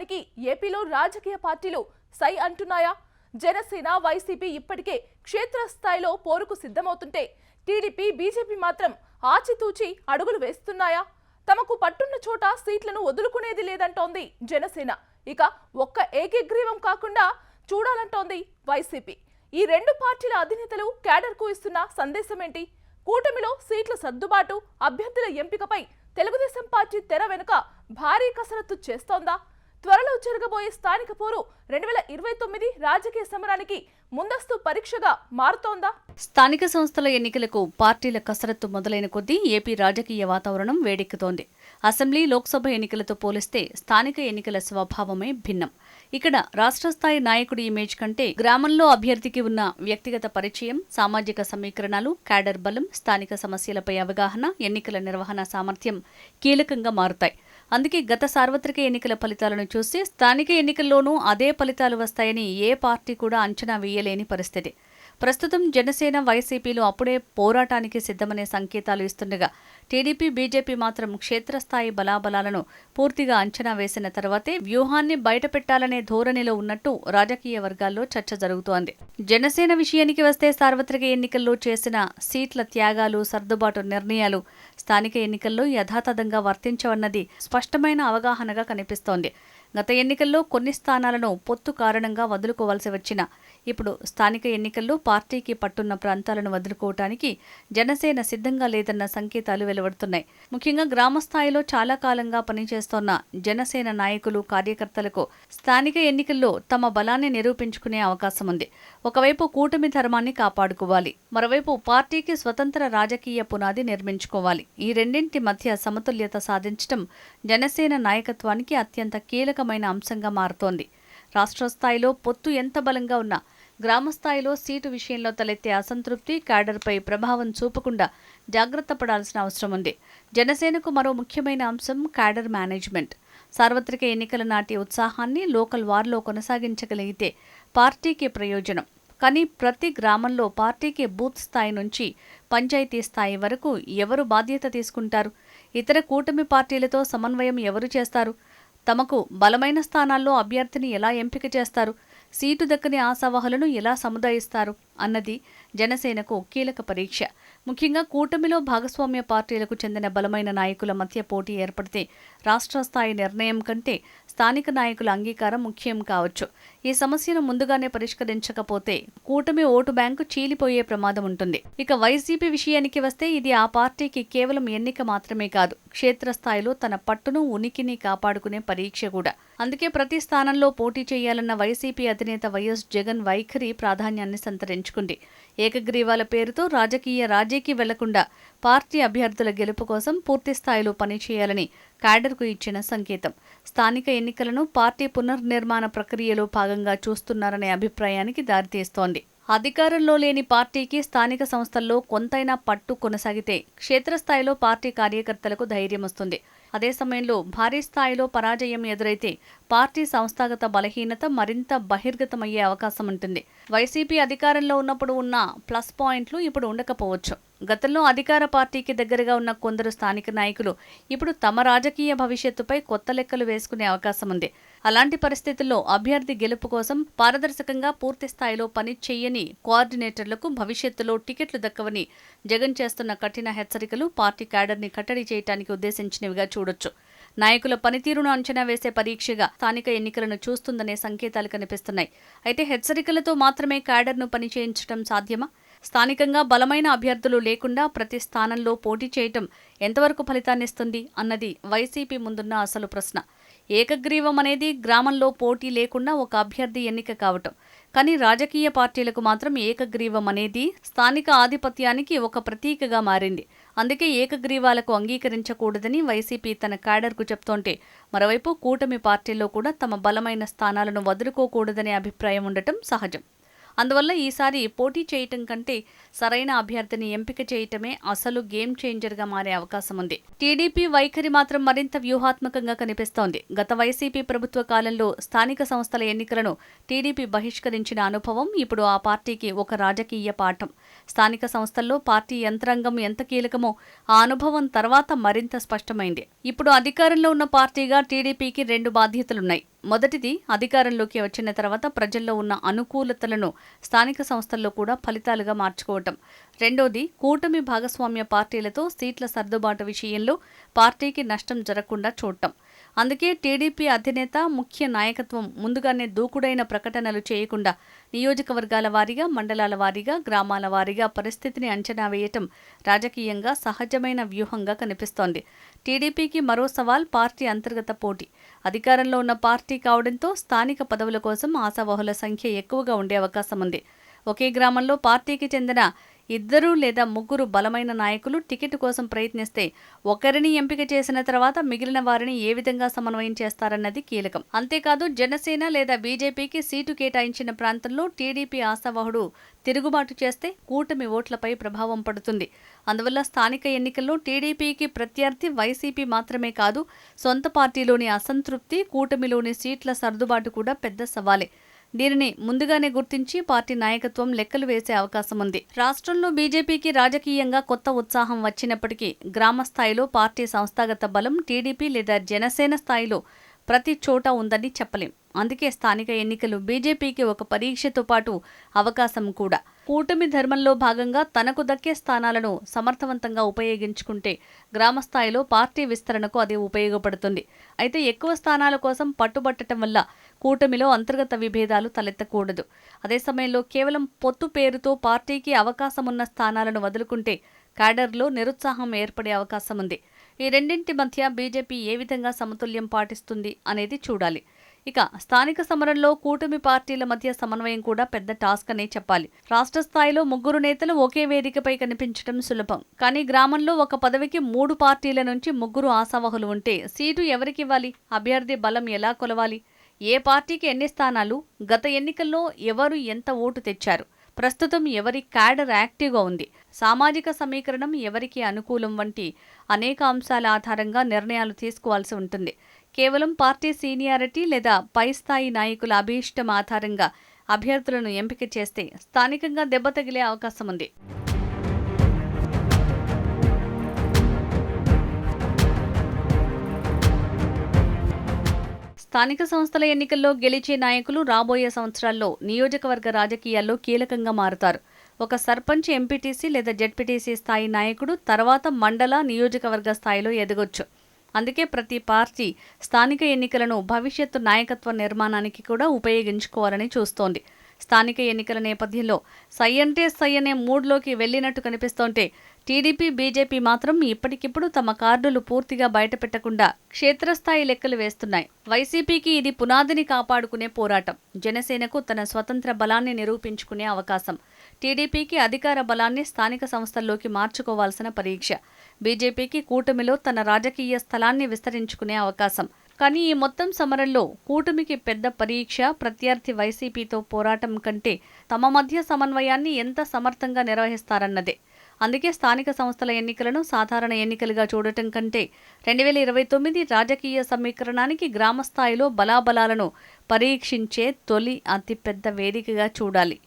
విషయానికి ఏపీలో రాజకీయ పార్టీలు సై అంటున్నాయా? జనసేన వైసీపీ ఇప్పటికే క్షేత్రస్థాయిలో పోరుకు సిద్ధమవుతుంటే టీడీపీ బీజేపీ మాత్రం ఆచితూచి అడుగులు వేస్తున్నాయా? తమకు పట్టున్న చోట సీట్లను వదులుకునేది లేదంటోంది జనసేన. ఇక ఒక్క ఏకగ్రీవం కాకుండా చూడాలంటోంది వైసీపీ. ఈ రెండు పార్టీల అధినేతలు క్యాడర్కు ఇస్తున్న సందేశం ఏంటి? కూటమిలో సీట్ల సర్దుబాటు, అభ్యర్థుల ఎంపికపై తెలుగుదేశం పార్టీ తెర వెనుక భారీ కసరత్తు చేస్తోందా? త్వరలో జరగబోయే స్థానిక పోరు 2029 రాజకీయ సమరానికి ముందస్తు పరీక్షగా మారుతోందా? స్థానిక సంస్థల ఎన్నికలకు పార్టీల కసరత్తు మొదలైన కొద్దీ ఏపీ రాజకీయ వాతావరణం వేడెక్కుతోంది. అసెంబ్లీ, లోక్సభ ఎన్నికలతో పోలిస్తే స్థానిక ఎన్నికల స్వభావమే భిన్నం. ఇక్కడ రాష్ట్ర స్థాయి నాయకుడి ఇమేజ్ కంటే గ్రామంలో అభ్యర్థికి ఉన్న వ్యక్తిగత పరిచయం, సామాజిక సమీకరణాలు, క్యాడర్ బలం, స్థానిక సమస్యలపై అవగాహన, ఎన్నికల నిర్వహణ సామర్థ్యం కీలకంగా మారుతాయి. అందుకే గత సార్వత్రిక ఎన్నికల ఫలితాలను చూస్తే స్థానిక ఎన్నికల్లోనూ అదే ఫలితాలు వస్తాయని ఏ పార్టీ కూడా అంచనా వేయలేని పరిస్థితి. ప్రస్తుతం జనసేన, వైసీపీలు అప్పుడే పోరాటానికి సిద్ధమనే సంకేతాలు ఇస్తుండగా టీడీపీ, బీజేపీ మాత్రం క్షేత్రస్థాయి బలాబలాలను పూర్తిగా అంచనా వేసిన తర్వాతే వ్యూహాన్ని బయటపెట్టాలనే ధోరణిలో ఉన్నట్టు రాజకీయ వర్గాల్లో చర్చ జరుగుతోంది. జనసేన విషయానికి వస్తే సార్వత్రిక ఎన్నికల్లో చేసిన సీట్ల త్యాగాలు, సర్దుబాటు నిర్ణయాలు స్థానిక ఎన్నికల్లో యథాతథంగా వర్తించవన్నది స్పష్టమైన అవగాహనగా కనిపిస్తోంది. గత ఎన్నికల్లో కొన్ని స్థానాలను పొత్తు కారణంగా వదులుకోవాల్సి వచ్చినా ఇప్పుడు స్థానిక ఎన్నికల్లో పార్టీకి పట్టున్న ప్రాంతాలను వదులుకోవటానికి జనసేన సిద్ధంగా లేదన్న సంకేతాలు వెలువడుతున్నాయి. ముఖ్యంగా గ్రామస్థాయిలో చాలా కాలంగా పనిచేస్తోన్న జనసేన నాయకులు, కార్యకర్తలకు స్థానిక ఎన్నికల్లో తమ బలాన్ని నిరూపించుకునే అవకాశం ఉంది. ఒకవైపు కూటమి ధర్మాన్ని కాపాడుకోవాలి, మరోవైపు పార్టీకి స్వతంత్ర రాజకీయ పునాది నిర్మించుకోవాలి. ఈ రెండింటి మధ్య సమతుల్యత సాధించడం జనసేన నాయకత్వానికి అత్యంత కీలకమైన అంశంగా మారుతోంది. రాష్ట్ర స్థాయిలో పొత్తు ఎంత బలంగా ఉన్నా గ్రామస్థాయిలో సీటు విషయంలో తలెత్తే అసంతృప్తి క్యాడర్పై ప్రభావం చూపకుండా జాగ్రత్త పడాల్సిన అవసరం ఉంది. జనసేనకు మరో ముఖ్యమైన అంశం క్యాడర్ మేనేజ్మెంట్. సార్వత్రిక ఎన్నికల నాటి ఉత్సాహాన్ని లోకల్ వార్లో కొనసాగించగలిగితే పార్టీకి ప్రయోజనం. కానీ ప్రతి గ్రామంలో పార్టీకి బూత్ స్థాయి నుంచి పంచాయతీ స్థాయి వరకు ఎవరు బాధ్యత తీసుకుంటారు? ఇతర కూటమి పార్టీలతో సమన్వయం ఎవరు చేస్తారు? తమకు బలమైన స్థానాల్లో అభ్యర్థిని ఎలా ఎంపిక చేస్తారు? సీటు దక్కని ఆశావహులను ఎలా సముదాయిస్తారు అన్నది జనసేనకు కీలక పరీక్ష. ముఖ్యంగా కూటమిలో భాగస్వామ్య పార్టీలకు చెందిన బలమైన నాయకుల మధ్య పోటీ ఏర్పడితే రాష్ట్ర స్థాయి నిర్ణయం కంటే స్థానిక నాయకుల అంగీకారం ముఖ్యం కావచ్చు. ఈ సమస్యను ముందుగానే పరిష్కరించకపోతే కూటమి ఓటు బ్యాంకు చీలిపోయే ప్రమాదం ఉంటుంది. ఇక వైసీపీ విషయానికి వస్తే ఇది ఆ పార్టీకి కేవలం ఎన్నిక మాత్రమే కాదు, క్షేత్రస్థాయిలో తన పట్టును, ఉనికిని కాపాడుకునే పరీక్ష కూడా. అందుకే ప్రతి స్థానంలో పోటీ చేయాలన్న వైసీపీ అధినేత వైఎస్ జగన్ వైఖరి ప్రాధాన్యాన్ని సంతరించుకుంది. ఏకగ్రీవాల పేరుతో రాజకీయ రాజీకి వెళ్లకుండా పార్టీ అభ్యర్థుల గెలుపు కోసం పూర్తి స్థాయిలో పనిచేయాలని క్యాడర్కు ఇచ్చిన సంకేతం. స్థానిక ఎన్నికలను పార్టీ పునర్నిర్మాణ ప్రక్రియలో భాగంగా చూస్తున్నారనే అభిప్రాయానికి దారితీస్తోంది. అధికారంలో లేని పార్టీకి స్థానిక సంస్థల్లో కొంతైనా పట్టు కొనసాగితే క్షేత్రస్థాయిలో పార్టీ కార్యకర్తలకు ధైర్యం వస్తుంది. అదే సమయంలో భారీ స్థాయిలో పరాజయం ఎదురైతే పార్టీ సంస్థాగత బలహీనత మరింత బహిర్గతమయ్యే అవకాశం ఉంటుంది. వైసీపీ అధికారంలో ఉన్నప్పుడు ఉన్న ప్లస్ పాయింట్లు ఇప్పుడు ఉండకపోవచ్చు. గతంలో అధికార పార్టీకి దగ్గరగా ఉన్న కొందరు స్థానిక నాయకులు ఇప్పుడు తమ రాజకీయ భవిష్యత్తుపై కొత్త లెక్కలు వేసుకునే అవకాశం ఉంది. అలాంటి పరిస్థితుల్లో అభ్యర్థి గెలుపు కోసం పారదర్శకంగా పూర్తి స్థాయిలో పని చెయ్యని కోఆర్డినేటర్లకు భవిష్యత్తులో టికెట్లు దక్కవని జగన్ చేస్తున్న కఠిన హెచ్చరికలు పార్టీ క్యాడర్ని కట్టడి చేయడానికి ఉద్దేశించినవిగా చూడొచ్చు. నాయకుల పనితీరును అంచనా వేసే పరీక్షగా స్థానిక ఎన్నికలను చూస్తుందనే సంకేతాలు కనిపిస్తున్నాయి. అయితే హెచ్చరికలతో మాత్రమే క్యాడర్ను పని చేయించడం సాధ్యమా? స్థానికంగా బలమైన అభ్యర్థులు లేకుండా ప్రతి స్థానంలో పోటీ చేయటం ఎంతవరకు ఫలితాన్నిస్తుంది అన్నది వైసీపీ ముందున్న అసలు ప్రశ్న. ఏకగ్రీవం అనేది గ్రామంలో పోటీ లేకుండా ఒక అభ్యర్థి ఎన్నిక కావటం. కానీ రాజకీయ పార్టీలకు మాత్రం ఏకగ్రీవం అనేది స్థానిక ఆధిపత్యానికి ఒక ప్రతీకగా మారింది. అందుకే ఏకగ్రీవాలకు అంగీకరించకూడదని వైసీపీ తన క్యాడర్కు చెప్తోంటే మరోవైపు కూటమి పార్టీల్లో కూడా తమ బలమైన స్థానాలను వదులుకోకూడదనే అభిప్రాయం ఉండటం సహజం. అందువల్ల ఈసారి పోటీ చేయటం కంటే సరైన అభ్యర్థిని ఎంపిక చేయటమే అసలు గేమ్ చేంజర్గా మారే అవకాశం ఉంది. టీడీపీ వైఖరి మాత్రం మరింత వ్యూహాత్మకంగా కనిపిస్తోంది. గత వైసీపీ ప్రభుత్వ కాలంలో స్థానిక సంస్థల ఎన్నికలను టీడీపీ బహిష్కరించిన అనుభవం ఇప్పుడు ఆ పార్టీకి ఒక రాజకీయ పాఠం. స్థానిక సంస్థల్లో పార్టీ యంత్రాంగం ఎంత కీలకమో ఆ అనుభవం తర్వాత మరింత స్పష్టమైంది. ఇప్పుడు అధికారంలో ఉన్న పార్టీగా టీడీపీకి రెండు బాధ్యతలున్నాయి. మొదటిది, అధికారంలోకి వచ్చిన తర్వాత ప్రజల్లో ఉన్న అనుకూలతలను స్థానిక సంస్థల్లో కూడా ఫలితాలుగా మార్చుకోవటం. రెండోది, కూటమి భాగస్వామ్య పార్టీలతో సీట్ల సర్దుబాటు విషయంలో పార్టీకి నష్టం జరగకుండా చూడటం. అందుకే టీడీపీ అధినేత, ముఖ్య నాయకత్వం ముందుగానే దూకుడైన ప్రకటనలు చేయకుండా నియోజకవర్గాల వారీగా, మండలాల వారీగా, గ్రామాల వారీగా పరిస్థితిని అంచనా వేయటం రాజకీయంగా సహజమైన వ్యూహంగా కనిపిస్తోంది. టీడీపీకి మరో సవాల్ పార్టీ అంతర్గత పోటీ. అధికారంలో ఉన్న పార్టీ కావడంతో స్థానిక పదవుల కోసం ఆశావహుల సంఖ్య ఎక్కువగా ఉండే అవకాశం ఉంది. ఒకే గ్రామంలో పార్టీకి చెందిన 2 లేదా 3 బలమైన నాయకులు టికెట్ కోసం ప్రయత్నిస్తే ఒకరిని ఎంపిక చేసిన తర్వాత మిగిలిన వారిని ఏ విధంగా సమన్వయం చేస్తారన్నది కీలకం. అంతేకాదు, జనసేన లేదా బీజేపీకి సీటు కేటాయించిన ప్రాంతంలో టీడీపీ ఆశావహుడు తిరుగుబాటు చేస్తే కూటమి ఓట్లపై ప్రభావం పడుతుంది. అందువల్ల స్థానిక ఎన్నికల్లో టీడీపీకి ప్రత్యర్థి వైసీపీ మాత్రమే కాదు, సొంత పార్టీలోని అసంతృప్తి, కూటమిలోని సీట్ల సర్దుబాటు కూడా పెద్ద సవాలే. దీనిని ముందుగానే గుర్తించి పార్టీ నాయకత్వం లెక్కలు వేసే అవకాశం ఉంది. రాష్ట్రంలో బీజేపీకి రాజకీయంగా కొత్త ఉత్సాహం వచ్చినప్పటికీ గ్రామ స్థాయిలో పార్టీ సంస్థాగత బలం టీడీపీ లేదా జనసేన స్థాయిలో ప్రతి చోట ఉందని చెప్పలేం. అందుకే స్థానిక ఎన్నికలు బీజేపీకి ఒక పరీక్షతో పాటు అవకాశం కూడా. కూటమి ధర్మంలో భాగంగా తనకు దక్కే స్థానాలను సమర్థవంతంగా ఉపయోగించుకుంటే గ్రామ స్థాయిలో పార్టీ విస్తరణకు అది ఉపయోగపడుతుంది. అయితే ఎక్కువ స్థానాల కోసం పట్టుబట్టడం వల్ల కూటమిలో అంతర్గత విభేదాలు తలెత్తకూడదు. అదే సమయంలో కేవలం పొత్తు పేరుతో పార్టీకి అవకాశమున్న స్థానాలను వదులుకుంటే క్యాడర్లో నిరుత్సాహం ఏర్పడే అవకాశం ఉంది. ఈ రెండింటి మధ్య బీజేపీ ఏ విధంగా సమతుల్యం పాటిస్తుంది అనేది చూడాలి. ఇక స్థానిక సమరంలో కూటమి పార్టీల మధ్య సమన్వయం కూడా పెద్ద టాస్క్ అనే చెప్పాలి. రాష్ట్ర స్థాయిలో 3 నేతలు ఒకే వేదికపై కనిపించడం సులభం. కానీ గ్రామంలో ఒక పదవికి 3 పార్టీల నుంచి 3 ఆశావహులు ఉంటే సీటు ఎవరికివ్వాలి? అభ్యర్థి బలం ఎలా కొలవాలి? ఏ పార్టీకి ఎన్ని స్థానాలు? గత ఎన్నికల్లో ఎవరు ఎంత ఓటు తెచ్చారు? ప్రస్తుతం ఎవరి క్యాడర్ యాక్టివ్గా ఉంది? సామాజిక సమీకరణం ఎవరికి అనుకూలం వంటి అనేక అంశాల ఆధారంగా నిర్ణయాలు తీసుకోవాల్సి ఉంటుంది. కేవలం పార్టీ సీనియారిటీ లేదా పై స్థాయి నాయకుల అభీష్టం ఆధారంగా అభ్యర్థులను ఎంపిక చేస్తే స్థానికంగా దెబ్బ తగిలే అవకాశం ఉంది. స్థానిక సంస్థల ఎన్నికల్లో గెలిచే నాయకులు రాబోయే సంవత్సరాల్లో నియోజకవర్గ రాజకీయాల్లో కీలకంగా మారుతారు. ఒక సర్పంచ్, ఎంపీటీసీ లేదా జెడ్పీటీసీ స్థాయి నాయకుడు తర్వాత మండల, నియోజకవర్గ స్థాయిలో ఎదగొచ్చు. అందుకే ప్రతి పార్టీ స్థానిక ఎన్నికలను భవిష్యత్తు నాయకత్వ నిర్మాణానికి కూడా ఉపయోగించుకోవాలని చూస్తోంది. స్థానిక ఎన్నికల నేపథ్యంలో సై అంటే సై అనే మూడ్లోకి వెళ్లినట్టు కనిపిస్తోంటే టీడీపీ, బీజేపీ మాత్రం ఇప్పటికిప్పుడు తమ కార్డులు పూర్తిగా బయటపెట్టకుండా క్షేత్రస్థాయి లెక్కలు వేస్తున్నాయి. వైసీపీకి ఇది పునాదిని కాపాడుకునే పోరాటం. జనసేనకు తన స్వతంత్ర బలాన్ని నిరూపించుకునే అవకాశం. టీడీపీకి అధికార బలాన్ని స్థానిక సంస్థల్లోకి మార్చుకోవాల్సిన పరీక్ష. బీజేపీకి కూటమిలో తన రాజకీయ స్థలాన్ని విస్తరించుకునే అవకాశం. కానీ ఈ మొత్తం సమరంలో కూటమికి పెద్ద పరీక్ష ప్రత్యర్థి వైసీపీతో పోరాటం కంటే తమ మధ్య సమన్వయాన్ని ఎంత సమర్థంగా నిర్వహిస్తారన్నదే. అందుకే స్థానిక సంస్థల ఎన్నికలను సాధారణ ఎన్నికలుగా చూడటం కంటే 2029 రాజకీయ సమీకరణానికి గ్రామ స్థాయిలో బలాబలాలను పరీక్షించే తొలి అతిపెద్ద వేదికగా చూడాలి.